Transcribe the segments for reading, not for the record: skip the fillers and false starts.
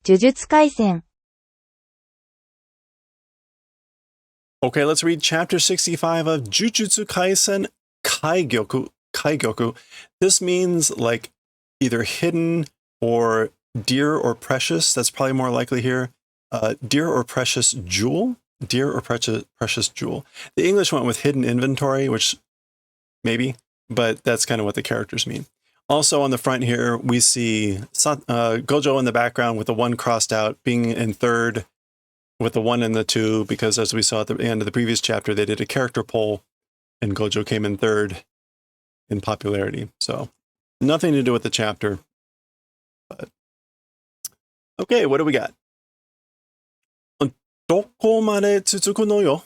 呪術廻戦 Okay, let's read chapter 65 of Jujutsu Kaisen Kaigyoku. Kaigyoku. This means like either hidden or dear or precious. That's probably more likely here. Dear or precious jewel. Dear or precious jewel. The English went with hidden inventory, which maybe, but that's kind of what the characters mean. Also on the front here, we see Gojo in the background with the one crossed out, being in third with the 1 and the 2, because as we saw at the end of the previous chapter, they did a character poll and Gojo came in third in popularity. So nothing to do with the chapter. But okay, what do we got? どこまで続くのよ?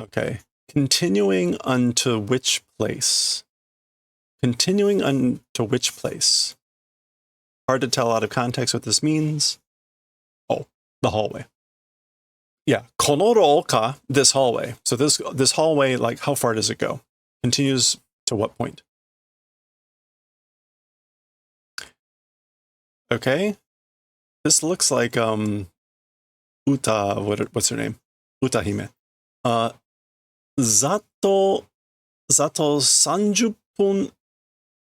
Okay, continuing unto which place? Continuing unto which place? Hard to tell out of context what this means. Oh, the hallway. Yeah, この廊下, this hallway. So this hallway, like how far does it go? Continues to what point? Okay. This looks like Uta, what's her name? Uta Hime. ざっと30分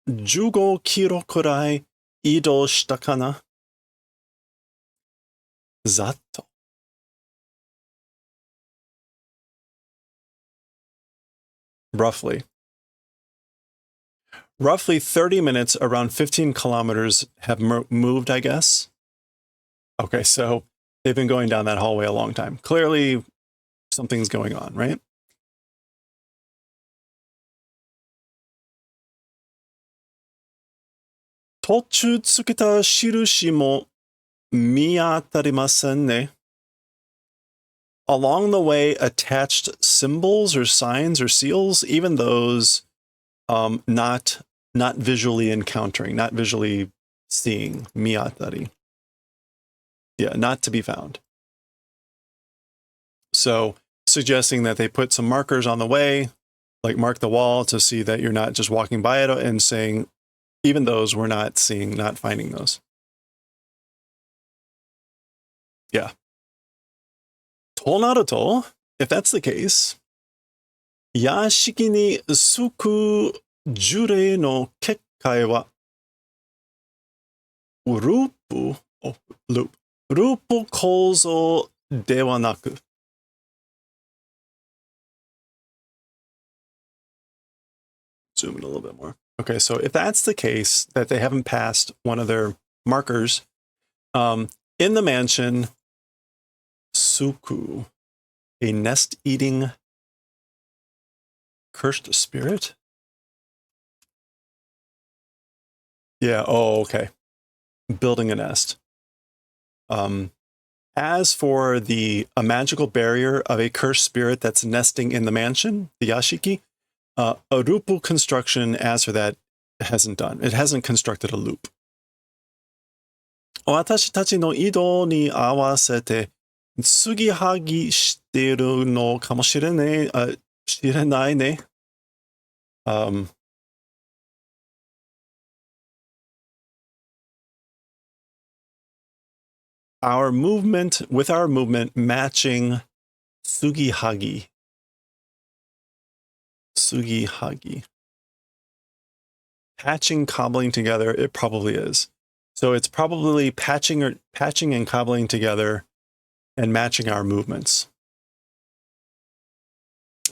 15キロくらい移動したかな? ざっと. Roughly 30 minutes, around 15 kilometers have moved, I guess. Okay, so they've been going down that hallway a long time. Clearly, something's going on, right? "途中つけた印も見当たりませんね." Along the way, attached symbols or signs or seals, even those not visually encountering, not visually seeing. Miyatari. Yeah, not to be found. So suggesting that they put some markers on the way, like mark the wall to see that you're not just walking by it, and saying, even those we're not seeing, not finding those. Yeah. となると, if that's the case, 屋敷に巣く呪霊の結界はループ構造ではなく Zoom in a little bit more. Okay, so if that's the case, that they haven't passed one of their markers, in the mansion, Suku, a nest-eating cursed spirit? Yeah, oh, okay. Building a nest. As for a magical barrier of a cursed spirit that's nesting in the mansion, the yashiki, a rupu construction, as for that, hasn't done. It hasn't constructed a loop. 私たちの移動に合わせて継ぎはぎしてるのかもしれないね。Our movement matching Sugihagi. Patching, cobbling together, it probably is. So it's probably patching and cobbling together and matching our movements.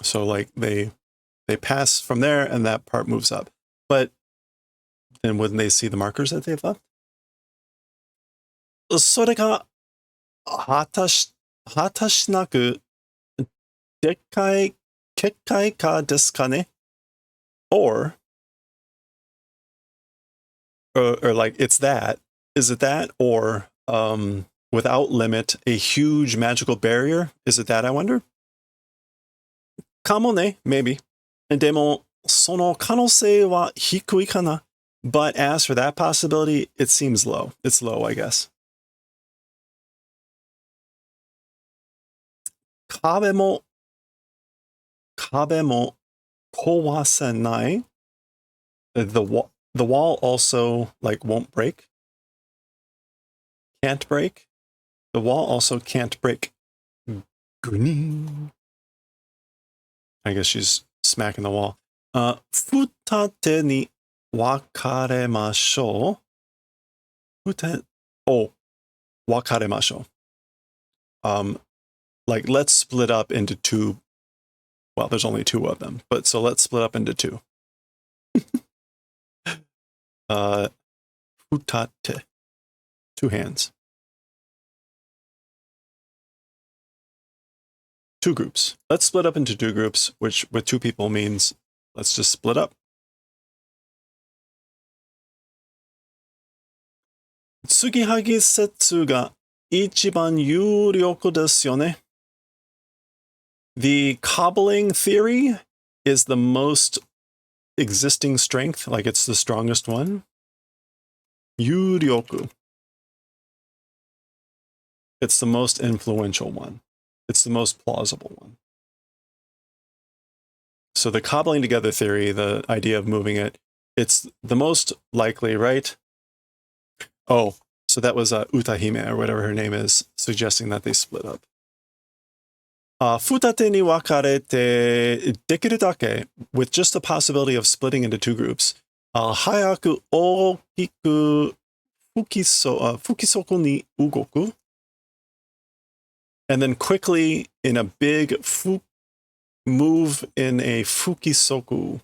So like they pass from there and that part moves up. But then wouldn't they see the markers that they've left? それが果たしなくでっかい結界かですかね? Or like it's that. Is it that? Or without limit, a huge magical barrier? Is it that, I wonder? かもね, maybe. でもその可能性は低いかな? But as for that possibility, it seems low. It's low, I guess. 壁も壊せない? The wall also like won't break? can't break. The wall also can't break. Gunin. I guess she's smacking the wall. Futate ni wakaremashou. Wakaremashou. Like, let's split up into two. Well, there's only two of them, but so let's split up into two. Futate. Two hands. Two groups. Let's split up into two groups, which with two people means let's just split up. Tsugihagi setsu ga ichiban yuryoku desu yo ne. The cobbling theory is the most existing strength, like it's the strongest one. Yuryoku. It's the most influential one. It's the most plausible one. So the cobbling together theory, the idea of moving it, it's the most likely, right? Oh, so that was Utahime, or whatever her name is, suggesting that they split up. Futate ni wakarete dekiru dake, with just the possibility of splitting into two groups. Hayaku okiku fukisoku ni ugoku. And then quickly in a big move in a fukisoku.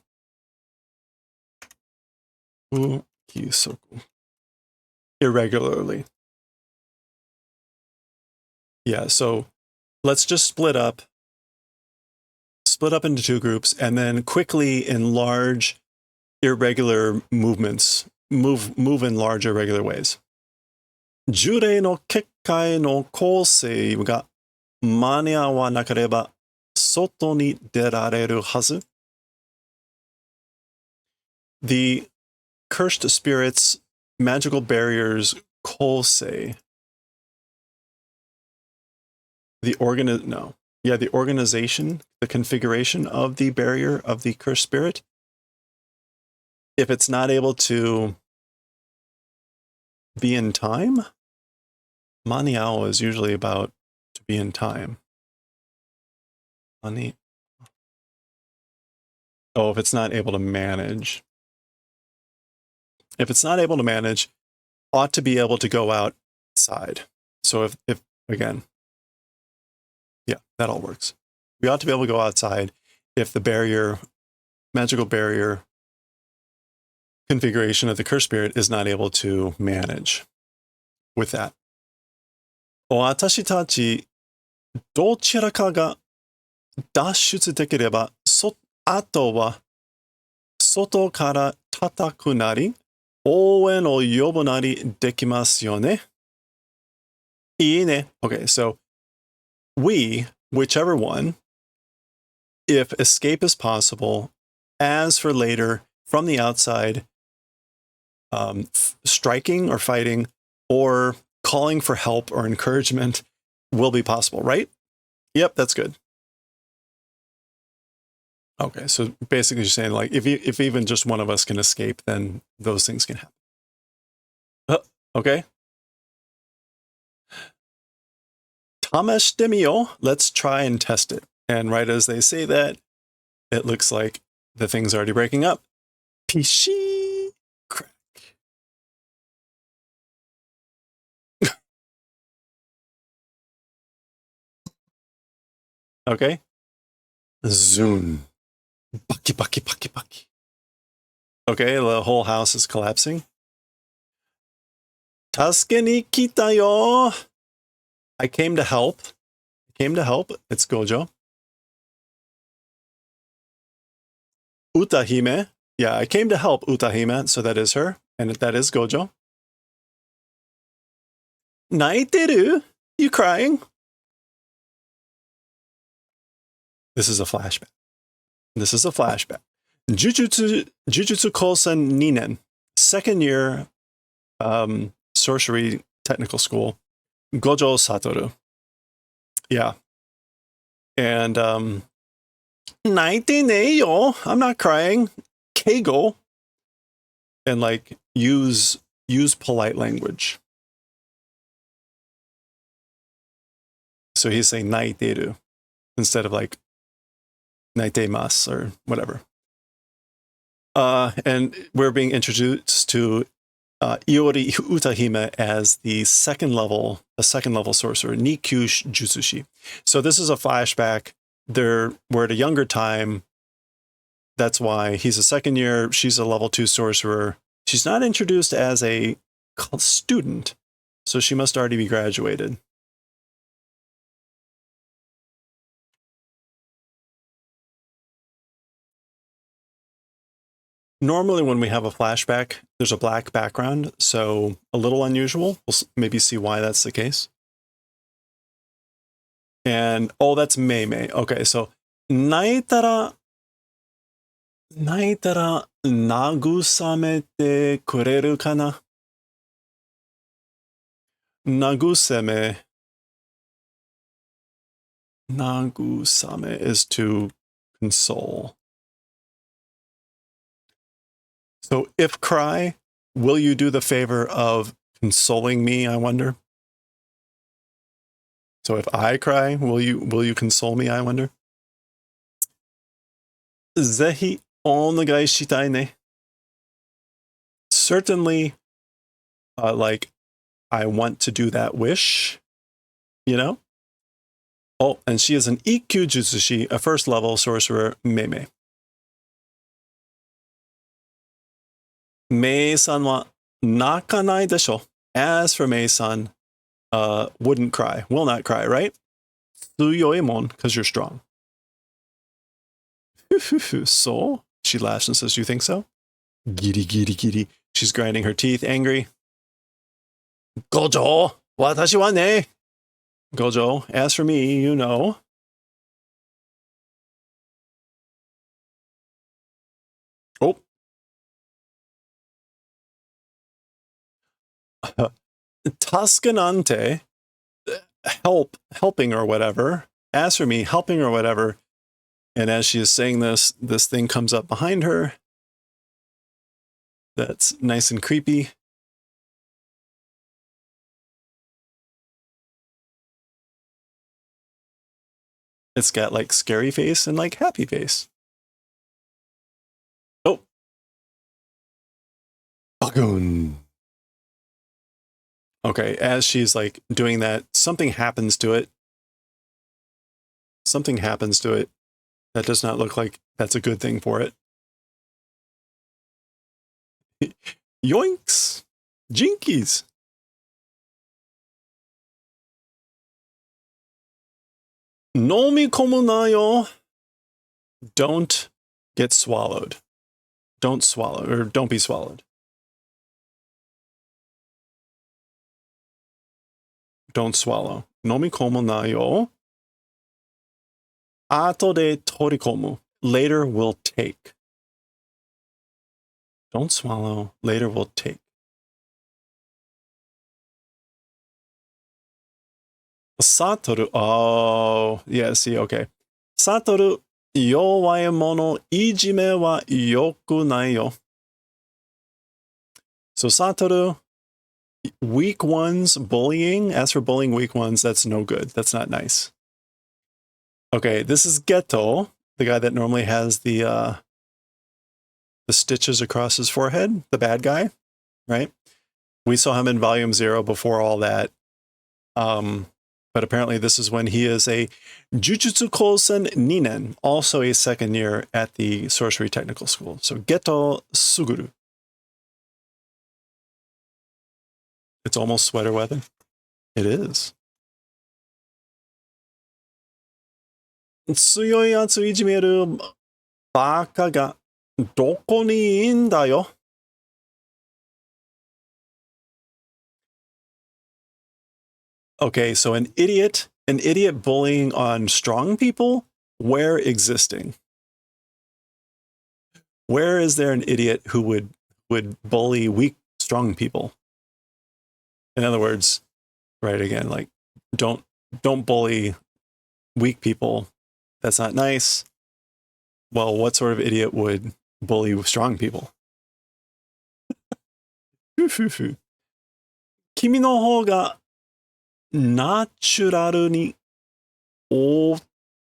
Fukisoku. Irregularly. Yeah, so let's just split up into two groups, and then quickly in large irregular movements, move in large irregular ways. Jurei no kekkai no kousei ga maniawa nakareba soto ni derareru hazu. The cursed spirits, magical barriers, kousei. The organization, the configuration of the barrier of the cursed spirit. If it's not able to be in time, maniao is usually about to be in time. If it's not able to manage. If it's not able to manage, ought to be able to go outside. So if again, yeah, that all works. We ought to be able to go outside if the barrier, magical barrier configuration of the cursed spirit is not able to manage with that. Watashi tachi dochira ka ga dashutsu dekireba ato wa soto kara tataku nari ouen o yobu nari dekimasu yo ne. Ii ne. Okay, so we, whichever one, if escape is possible, as for later, from the outside, striking or fighting or calling for help or encouragement will be possible, right? Yep, that's good. Okay, so basically you're saying, like, if even just one of us can escape, then those things can happen. Okay. Tameshite miyo. Let's try and test it. And right as they say that, it looks like the thing's already breaking up. Pishi! Crack. Okay. Zoom. Baki, baki, baki, baki. Okay, the whole house is collapsing. Tasuke ni kita yo. I came to help. It's Gojo. Utahime. Yeah, I came to help Utahime, so that is her, and that is Gojo. Naiteru? You crying? This is a flashback. Jujutsu Kaisen Ninen, second year sorcery technical school. Gojo Satoru. Yeah. And naite yo. I'm not crying. Keigo. And like use polite language. So he's saying naiteru instead of like naitemasu or whatever. And we're being introduced to Iori Utahime as the second level sorcerer, Nikkyu Jutsushi. So this is a flashback. We're at a younger time. That's why he's a second year. She's a level 2 sorcerer. She's not introduced as a student, so she must already be graduated. Normally when we have a flashback, there's a black background, so a little unusual. We'll maybe see why that's the case. And, oh, that's Mei Mei. Okay, so naitara nagusamete kureru kana? Nagusame is to console. So if cry, will you do the favor of consoling me, I wonder? So if I cry, will you console me, I wonder? Zehi onegai shitai ne. Certainly, like, I want to do that wish, you know? Oh, and she is an Ikkyu Jutsushi, a first level sorcerer, Mei Mei. Mei-san wa nakanai desho. As for Mei-san, wouldn't cry, will not cry, right? Tsuyoemon, because you're strong. So? She laughs and says, you think so? Giri giri giri. She's grinding her teeth, angry. Gojo, watashi wa ne. Gojo, as for me, you know. Oh. Taskanante, helping or whatever. As for me, helping or whatever. And as she is saying this thing comes up behind her. That's nice and creepy. It's got like scary face and like happy face. Oh. Bagoon. Okay, as she's like doing that, something happens to it. Something happens to it. That does not look like that's a good thing for it. Yoinks! Jinkies! Nomikomu na yo. Don't get swallowed. Don't swallow, or don't be swallowed. Don't swallow. Nomikomu na yo. Ato de torikomu. Later will take. Don't swallow. Later will take. Satoru. Oh, yeah, see, okay. Satoru, yowai mono ijime wa yoku nai yo. So Satoru, weak ones bullying. As for bullying weak ones, that's no good. That's not nice. Okay, this is Geto, the guy that normally has the stitches across his forehead, the bad guy, right? We saw him in Volume 0 before all that. But apparently this is when he is a Jujutsu Kaisen Ninen, also a second year at the Sorcery Technical School. So Geto Suguru. It's almost sweater weather. It is. Tsuyoi yatsu ijimeru baka ga doko ni ii n da yo. Okay, so an idiot bullying on strong people, where existing? Where is there an idiot who would bully weak, strong people? In other words, right, again, like don't bully weak people. That's not nice. Well, what sort of idiot would bully strong people? Kimi no hou ga ナチュラルにおっ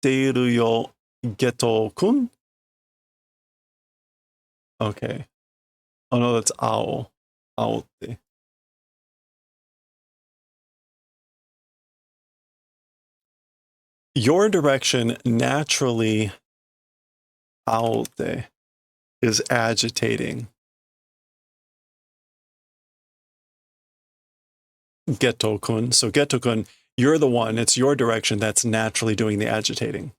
ているよ、ゲト君? Okay. Oh no, that's ao. Aotte. Your direction naturally, aotte, is agitating. Geto-kun. So Geto-kun, you're the one, it's your direction that's naturally doing the agitating.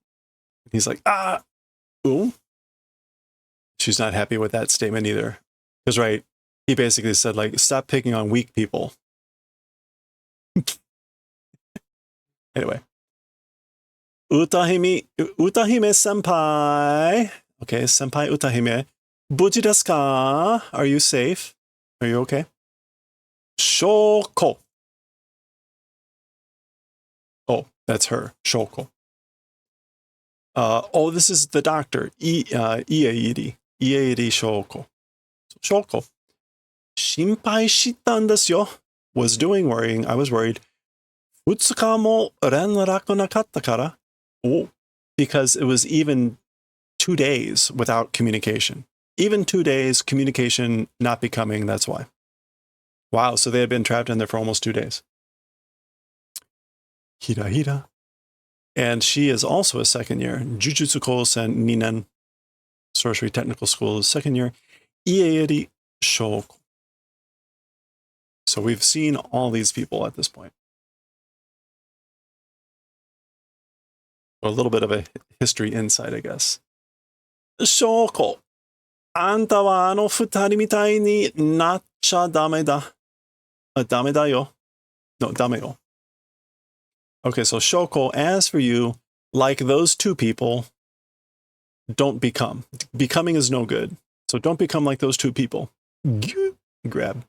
He's like, ah, ooh. She's not happy with that statement either. Because, right, he basically said, like, stop picking on weak people. Anyway. Utahime senpai. Okay, senpai Utahime. Buji desu ka? Are you safe? Are you okay? Shoko. Oh, that's her. Shoko. Oh, this is the doctor. Ieiri. Ieiri Shoko. Shoko. Shinpai shittan desu yo. Was doing worrying. I was worried. Utsuka mo renraku nakatta kara. Oh, because it was even 2 days without communication. Even 2 days, communication not becoming, that's why. Wow, so they had been trapped in there for almost 2 days. Hira hira. And she is also a second year. Jujutsu Kaisen Ninen Sorcery Technical School is second year. Ieiri Shoku. So we've seen all these people at this point. A little bit of a history insight, I guess. Shoko. あんたはあの二人みたいになっちゃダメだ。ダメだよ. No, ダメよ. Okay, so Shoko, as for you, like those two people, don't become. Becoming is no good. So don't become like those two people. Grab.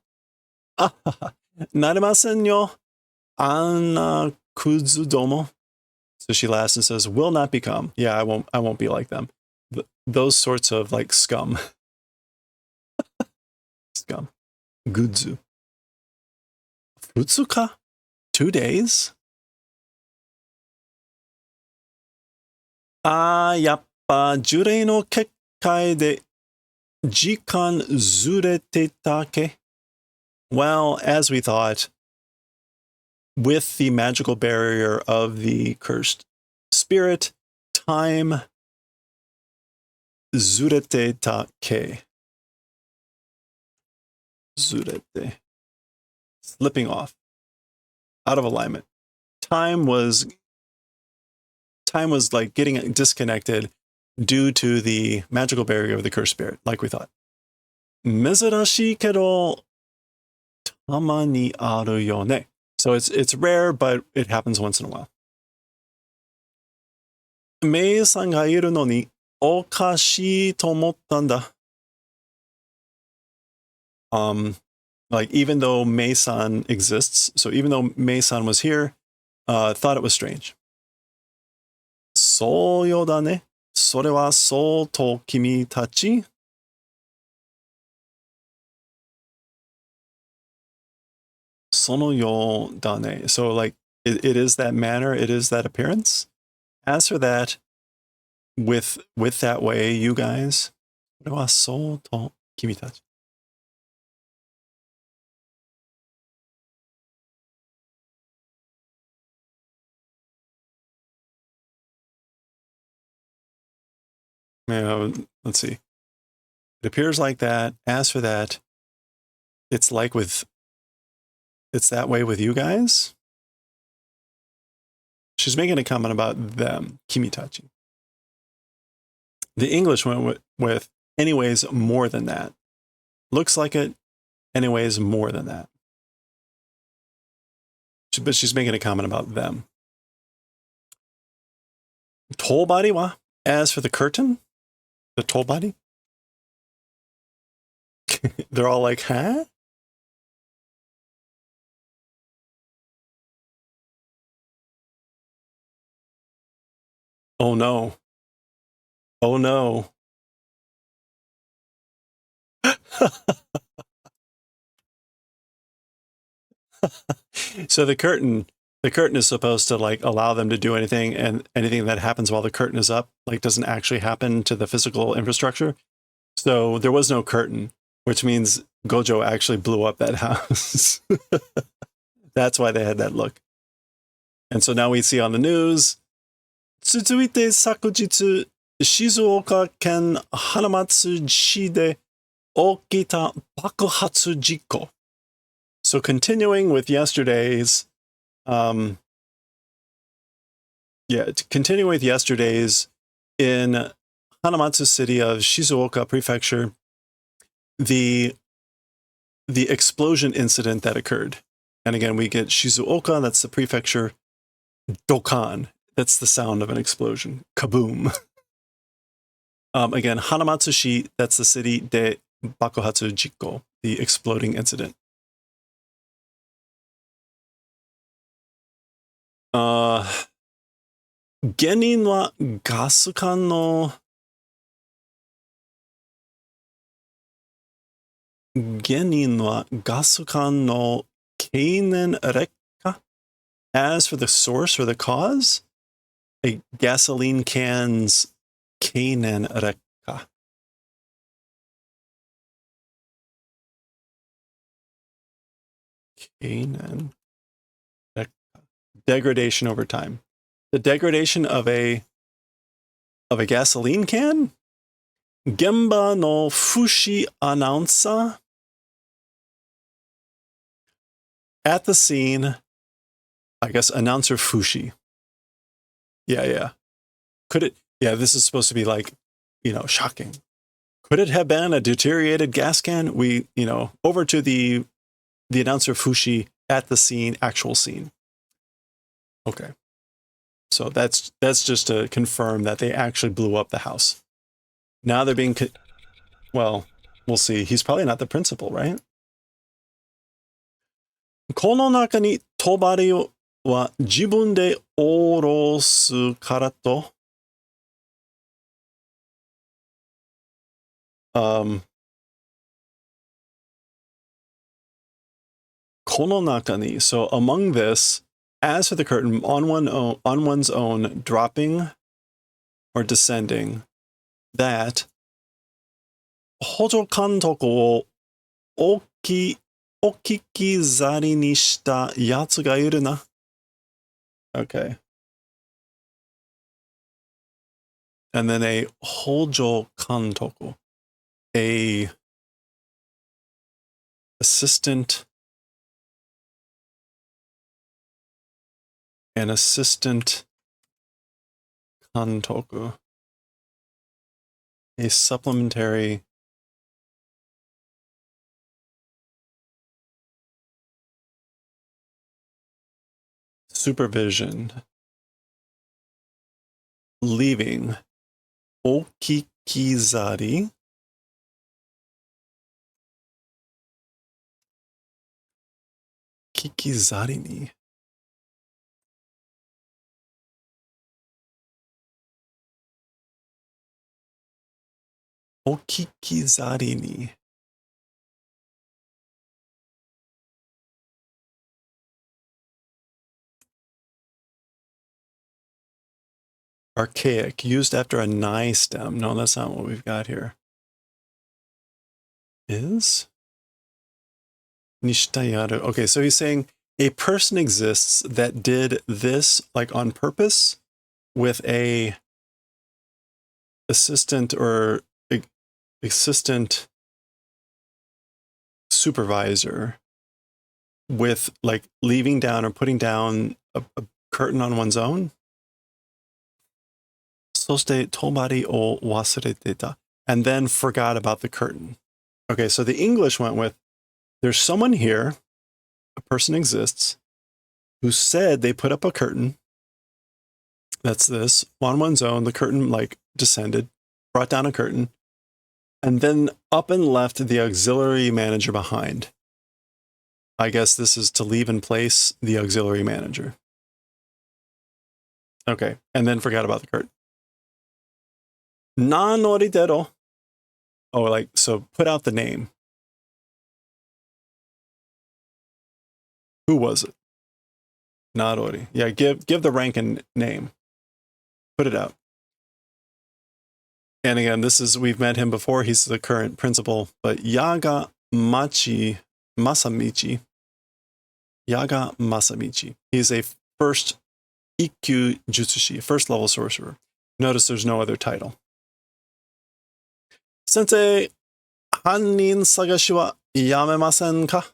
なれませんよ。あんなクズども. So she laughs and says, will not become. Yeah, I won't be like them. Those sorts of like scum. Scum. Gudzu. Futsuka? 2 days? やっぱ呪霊の結界で時間ずれてたっけ? Well, as we thought, with the magical barrier of the cursed spirit, time zurete ta ke. Zurete. Slipping off. Out of alignment. Time was like getting disconnected due to the magical barrier of the cursed spirit, like we thought. 珍しいけど、たまにあるよね. So it's rare, but it happens once in a while. メイさんがいるのにおかしいと思ったんだ. Like even though Mei-san exists, so even though Mei-san was here, thought it was strange. そうよだね. それはそうと君たち? Sono yo dane. So like it is that manner, it is that appearance. As for that, with that way, you guys, それはそうと君たち. Let's see. It appears like that. As for that, it's that way with you guys. She's making a comment about them, Kimitachi. The English went with anyways more than that. Looks like it, anyways more than that. But she's making a comment about them. Tolbody wa? As for the curtain, the Tolbody, they're all like, huh? Oh no. Oh no. So the curtain, The curtain is supposed to like allow them to do anything, and anything that happens while the curtain is up like doesn't actually happen to the physical infrastructure. So there was no curtain, which means Gojo actually blew up that house. That's why they had that look. And so now we see on the news, 続いて昨日、静岡県浜松市で起きた爆発事故. So continuing with yesterday's, continuing with yesterday's in Hanamatsu city of Shizuoka Prefecture, the explosion incident that occurred. And again, we get Shizuoka, that's the prefecture. Dokan, that's the sound of an explosion. Kaboom. Again, Hanamatsu-shi, that's the city de Bakuhatsu Jikko, the exploding incident. Genin wa gasukan no keinen rekka. As for the source or the cause, a gasoline can's keinen rekka. Keinen rekka. Degradation over time. The degradation of a gasoline can? Gemba no fushi announcer. At the scene, I guess announcer Fushi. Yeah. Could it? Yeah, this is supposed to be like, shocking. Could it have been a deteriorated gas can? Over to the announcer Fushi at the scene, actual scene. Okay. So that's just to confirm that they actually blew up the house. Now they're being, well, we'll see. He's probably not the principal, right? この中に帳は自分で下ろすからと、この中に, so among this, as for the curtain, on one's own, dropping or descending, that 補助監督をお聞き去りにしたやつがいるな. Okay. And then a 補助監督, a assistant kantoku, a supplementary supervision, leaving, okikizari, kikizari ni. Okikizari ni. Archaic, used after a nai stem. No, that's not what we've got here. Is? Nishitayaru. Okay, so he's saying a person exists that did this like on purpose with a assistant supervisor with like leaving down or putting down a curtain on one's own. そして帳を忘れてた. And then forgot about the curtain. Okay, so the English went with, there's someone here, a person exists, who said they put up a curtain. That's this. On one's own, the curtain like descended, brought down a curtain, and then up and left the auxiliary manager behind. I guess this is to leave in place the auxiliary manager. Okay, and then forgot about the curtain. Nanoritero. Oh, like, so put out the name. Who was it? Narori. Yeah, give the rank and name. Put it out. And again, we've met him before. He's the current principal, but Yaga Masamichi. Yaga Masamichi. He's a first Ikkyu Jutsushi, first level sorcerer. Notice there's no other title. Sensei, Hannin Sagashi wa yamemasen ka?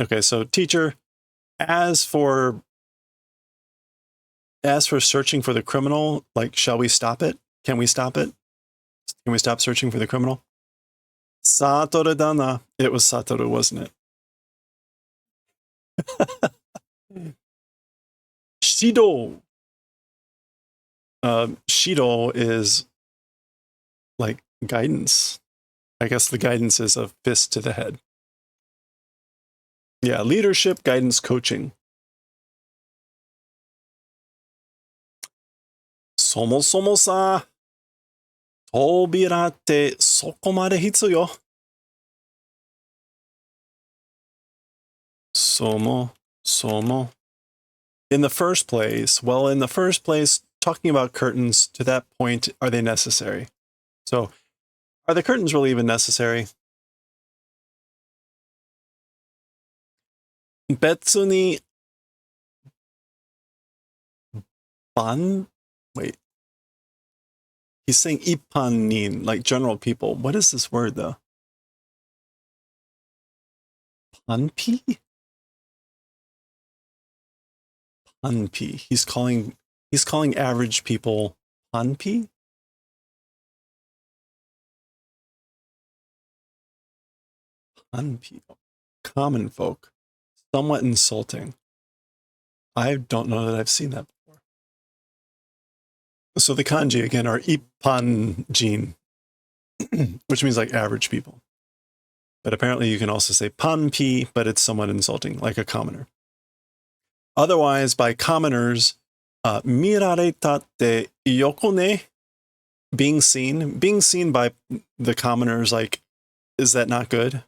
Okay, so teacher, as for searching for the criminal, like, shall we stop it? Can we stop it? Can we stop searching for the criminal? Satoru dana. It was Satoru, wasn't it? Shido. Shido is like guidance. I guess the guidance is a fist to the head. Yeah, leadership, guidance, coaching. Somo somo sa, tobira tte soko made hitsuyo. Somo. In the first place, talking about curtains, to that point, are they necessary? So, are the curtains really even necessary? Betsu ni wait. He's saying ippanin, like general people. What is this word, though? Panpi? Panpi. He's calling average people panpi? Panpi. Common folk. Somewhat insulting. I don't know that I've seen that before. So the kanji, again, are ippanjin, which means like average people. But apparently you can also say panpi, but it's somewhat insulting, like a commoner. Otherwise, by commoners, mirareta te yokone, being seen by the commoners, like, is that not good?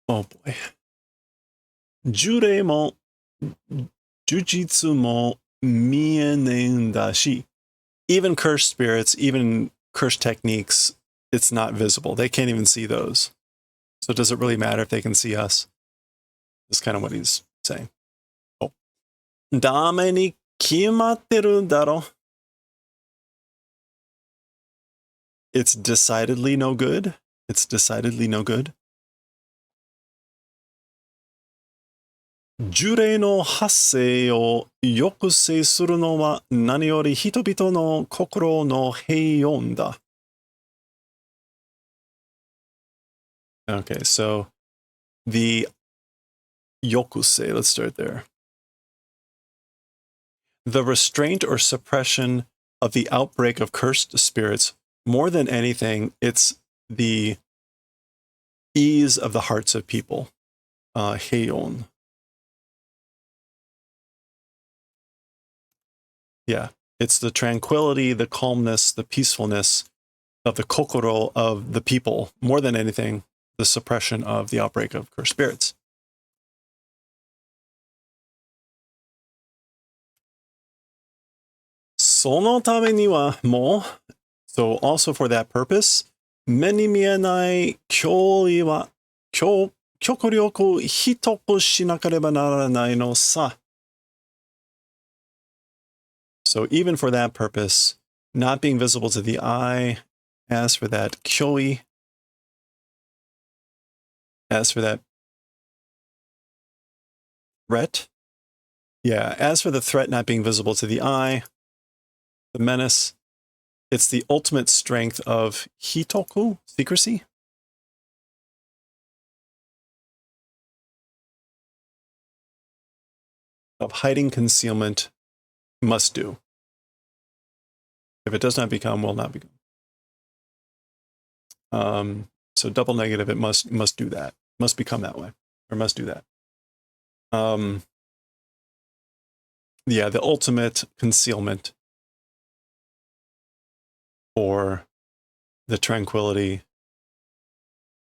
Oh boy. Jure mo, jujitsu mo mienen dashi. Even cursed spirits, even cursed techniques, it's not visible. They can't even see those. So does it really matter if they can see us? That's kind of what he's saying. Oh. Dame ni kimatteru daro. It's decidedly no good. It's decidedly no good. Jurei no hassei o yokusei suru no wa nani yori hitobito no kokoro no heion da. Okay, so the yokusei, let's start there. The restraint or suppression of the outbreak of cursed spirits, more than anything, it's the ease of the hearts of people. Heion. Yeah, it's the tranquility, the calmness, the peacefulness of the kokoro of the people, more than anything, the suppression of the outbreak of cursed spirits. Sono tame ni wa mo, so also for that purpose, meni mienai kyoi wa kyokoryoku hitoku shinakareba naranai no sa. So even for that purpose, not being visible to the eye, as for that kyoi, as for that threat, yeah, as for the threat not being visible to the eye, the menace, it's the ultimate strength of hitoku, secrecy. Of hiding, concealment, must do. If it does not become, will not become. So double negative, it must do that. Must become that way, or must do that. Yeah, the ultimate concealment or the tranquility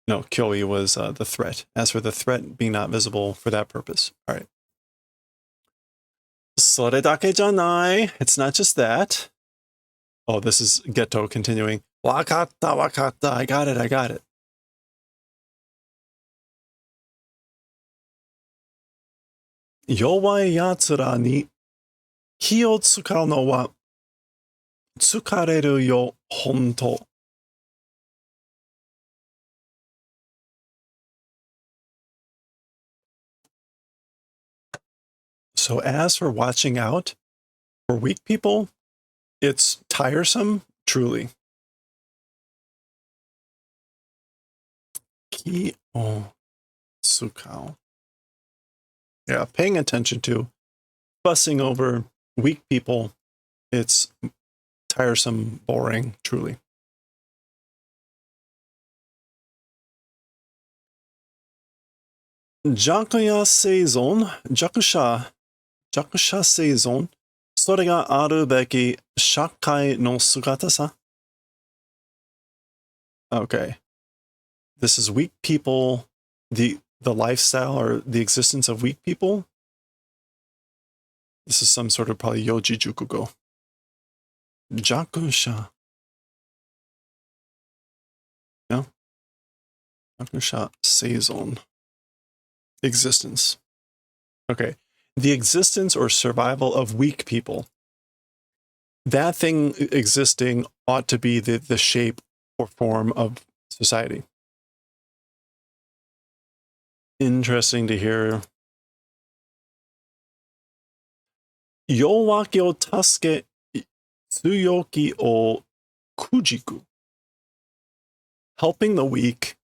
No, kyoi was the threat. As for the threat being not visible for that purpose. All right. それだけじゃない. It's not just that. Oh, this is Geto continuing. わかった、わかった. I got it, I got it. 弱い奴らに気を使うのは疲れるよ、本当. So as for watching out for weak people, it's tiresome, truly. 気を使う. Yeah, paying attention to, fussing over weak people, it's tiresome, boring, truly. 弱者生存、弱者生存、それがあるべき社会の姿さ. Okay. This is weak people, the lifestyle or the existence of weak people. This is some sort of probably Yoji Jukugo. 弱者. No? 弱者生存. Existence. Okay. The existence or survival of weak people. That thing existing ought to be the shape or form of society. Interesting to hear. 弱気を助け、強気をくじく. Helping the weak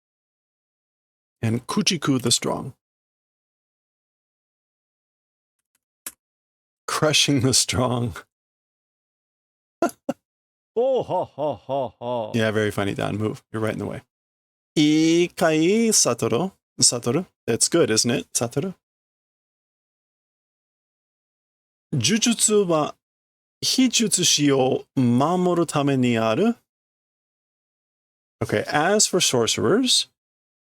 and kujiku the strong. Crushing the strong. Oh, ha, ha, ha, ha. Yeah, very funny, Don. Move. You're right in the way. Ikai Satoru. Satoru. It's good, isn't it, Satoru? Jujutsu wa hijutsushi o mamoru tame ni aru. Okay, as for sorcerers,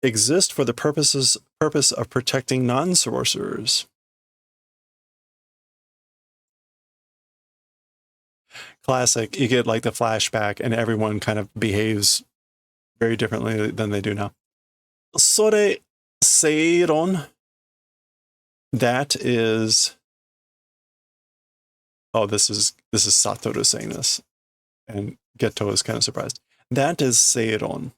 exist for the purpose of protecting non-sorcerers. Classic. You get like the flashback and everyone kind of behaves very differently than they do now. Sore seiron. That is... Oh, this is Satoru saying this. And Geto is kind of surprised. That is seiron.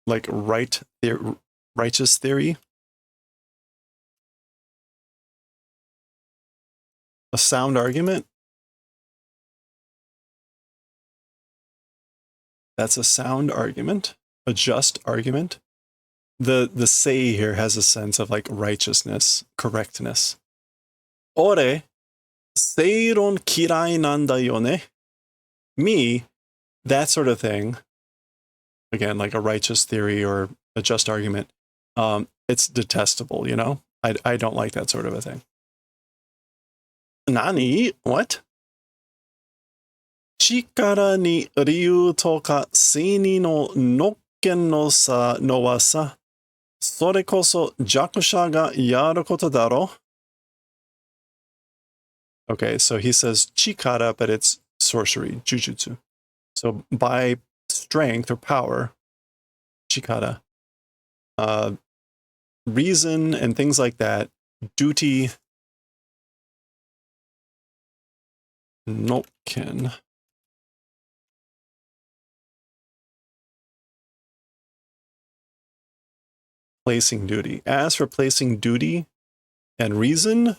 Like righteous theory. A sound argument. That's a sound argument, a just argument. The sei here has a sense of like righteousness, correctness. Ore, seiron kirai nanda yo ne. Me, that sort of thing. Again, like a righteous theory or a just argument. It's detestable, you know? I don't like that sort of a thing. Nani? What? 力に理由とか正義ののっけのさのはさ、それこそ弱者がやることだろ. Okay, so he says chikara, but it's sorcery, jujutsu. So by strength or power, chikara, reason and things like that, duty, nokken. Placing duty. As for placing duty and reason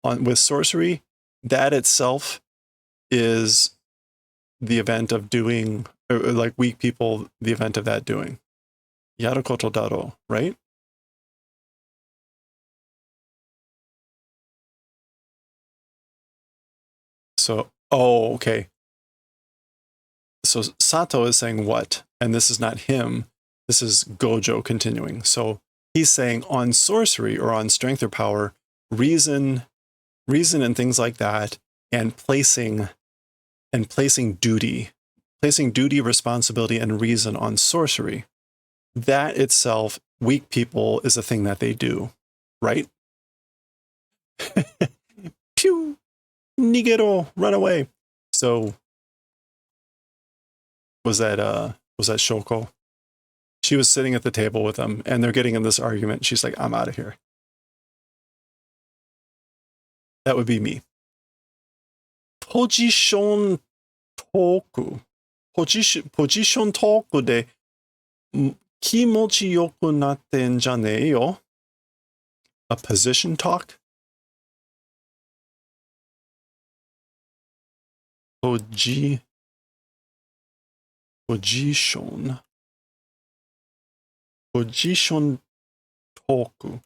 with sorcery, that itself is the event of doing, or like weak people, the event of that doing. Yarukoto daro, right? So, oh, okay. So Sato is saying what? And this is not him. This is Gojo continuing. So he's saying on sorcery or on strength or power, reason and things like that, and placing duty, responsibility, and reason on sorcery. that itself, weak people is a thing that they do, right? Pew! Nigero, run away. So was that Shoko? She was sitting at the table with them and they're getting in this argument. She's like, I'm out of here. That would be me. Position toku. Position toku de kimochi yoku natte en janei yo. A position talk? Position toku.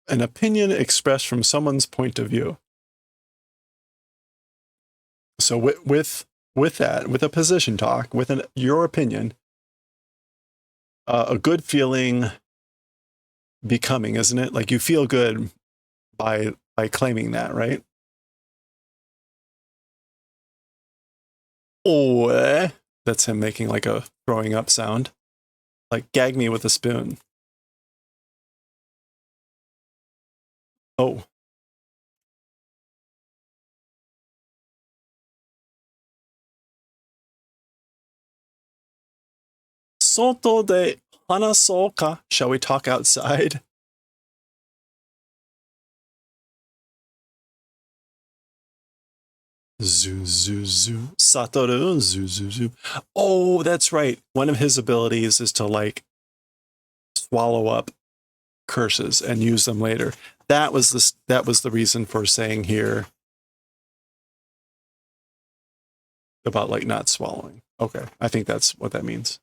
An opinion expressed from someone's point of view. So with that, with a position talk, with your opinion, a good feeling becoming, isn't it? Like you feel good by claiming that, right? Oh, that's him making like a throwing up sound. Like gag me with a spoon. Oh. Soto de hanasou ka? Shall we talk outside? Zoo, zoo, zoo. Satoru, zoo, zoo, zoo. Oh, that's right. One of his abilities is to like swallow up curses and use them later. That was the reason for saying here about like not swallowing. Okay, I think that's what that means.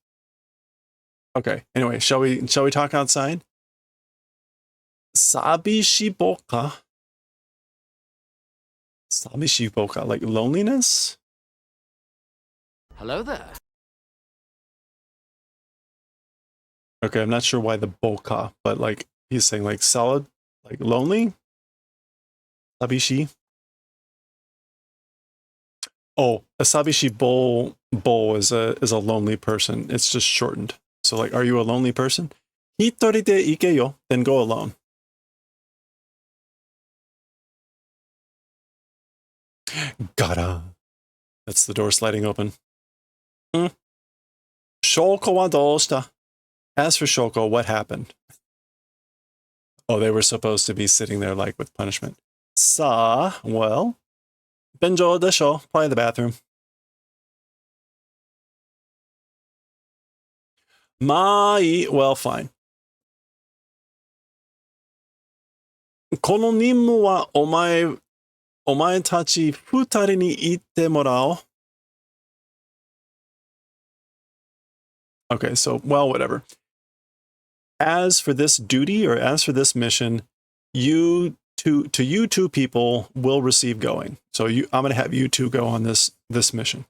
Okay. Anyway, shall we talk outside? Sabishiboka. Sabishiboka, like loneliness? Hello there. Okay, I'm not sure why the boka, but like he's saying like solid, like lonely? Sabishi? Oh, a sabishi bo is a lonely person. It's just shortened. So like, are you a lonely person? Hitori de ike yo, then go alone. Gara. That's the door sliding open. Shoko wa doushita? As for Shoko, what happened? Oh, they were supposed to be sitting there like with punishment. Well, benjo desho, probably the bathroom. Mai, well, fine. この任務はお前たち二人に行ってもらおう。Okay, so, well, whatever. As for this duty or as for this mission, you two people will receive going. So I'm going to have you two go on this mission.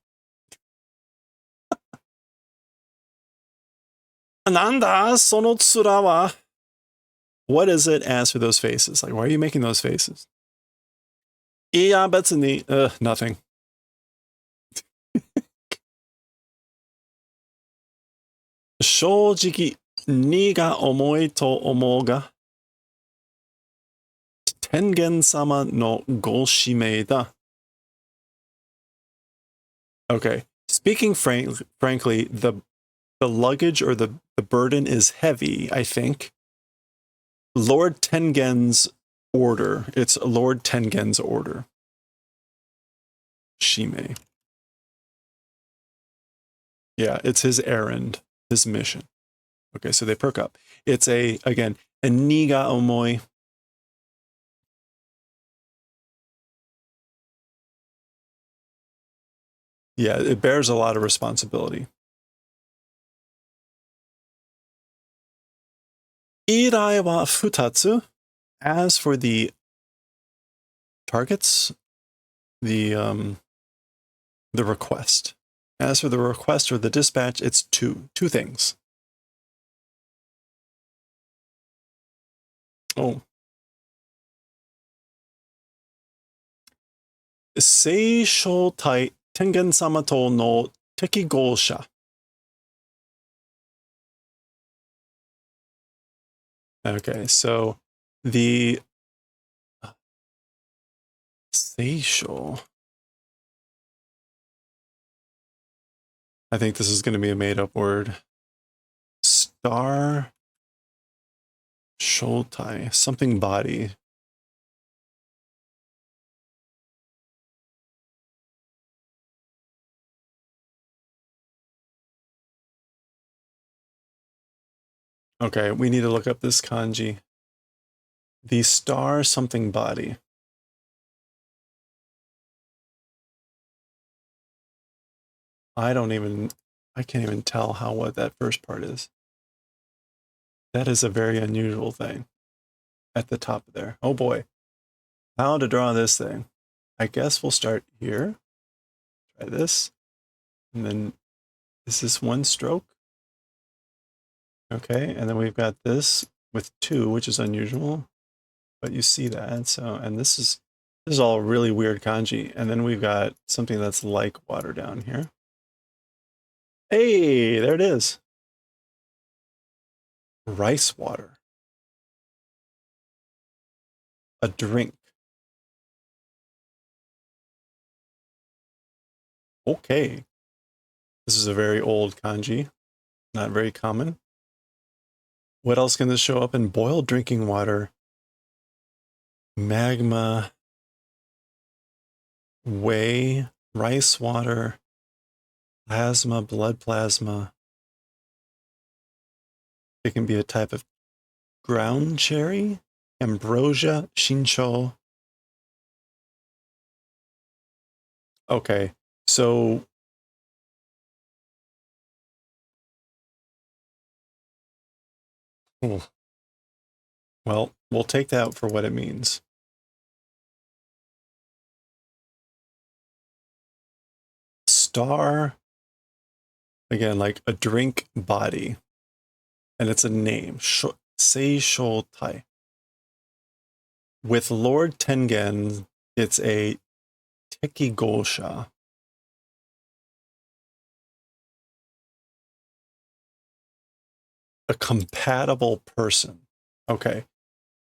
Nanda sono tsura wa? What is it as for those faces? Like, why are you making those faces? Iya betsu ni, nothing. 正直、荷が重いと思うが、天元様のご指名だ。Okay, speaking frankly, the luggage or the burden is heavy, I think. Lord Tengen's order. It's Lord Tengen's order. Shime. Yeah, it's his errand, his mission. Okay, so they perk up. It's again, a niga omoi. Yeah, it bears a lot of responsibility. Irai wa futatsu. As for the targets, the request. As for the request or the dispatch, it's two things. Oh. Seishotai Tengen-sama to no tekigosha. Okay, so the Seisho. I think this is going to be a made-up word. Star Shotai, something body. Okay, we need to look up this kanji. The star something body. I can't even tell what that first part is. That is a very unusual thing at the top of there. Oh boy. How to draw this thing. I guess we'll start here. Try this. And then is this one stroke? Okay, and then we've got this with 2, which is unusual. But you see that. So, and this is all really weird kanji. And then we've got something that's like water down here. Hey, there it is. Rice water. A drink. Okay. This is a very old kanji. Not very common. What else can this show up in? Boiled drinking water. Magma. Whey. Rice water. Plasma. Blood plasma. It can be a type of ground cherry. Ambrosia. Shincho. Okay. So well, we'll take that for what it means. Star, again, like a drink body. And it's a name, Seisho Tai. With Lord Tengen, it's a Tekigosha. A compatible person. Okay.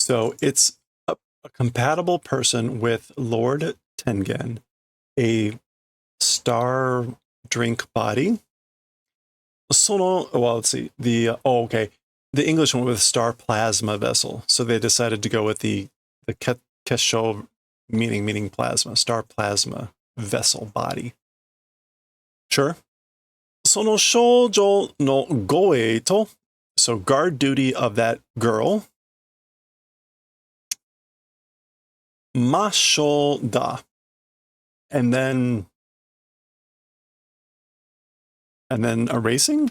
So it's a compatible person with Lord Tengen, a star drink body. Well, let's see. The English went with star plasma vessel. So they decided to go with the kesho meaning plasma, star plasma vessel body. Sure. その少女の護衛と so guard duty of that girl. Masho da. And then erasing?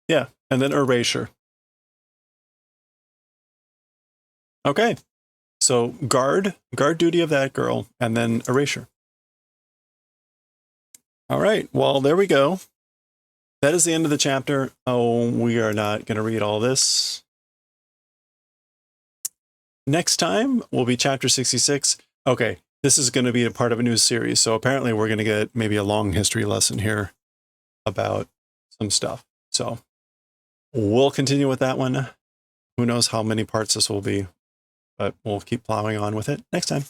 Yeah, and then erasure. Okay. So guard duty of that girl, and then erasure. All right, well, there we go. That is the end of the chapter. Oh, we are not going to read all this. Next time will be chapter 66. Okay, this is going to be a part of a new series, so apparently we're going to get maybe a long history lesson here about some stuff. So we'll continue with that one. Who knows how many parts this will be, but we'll keep plowing on with it next time.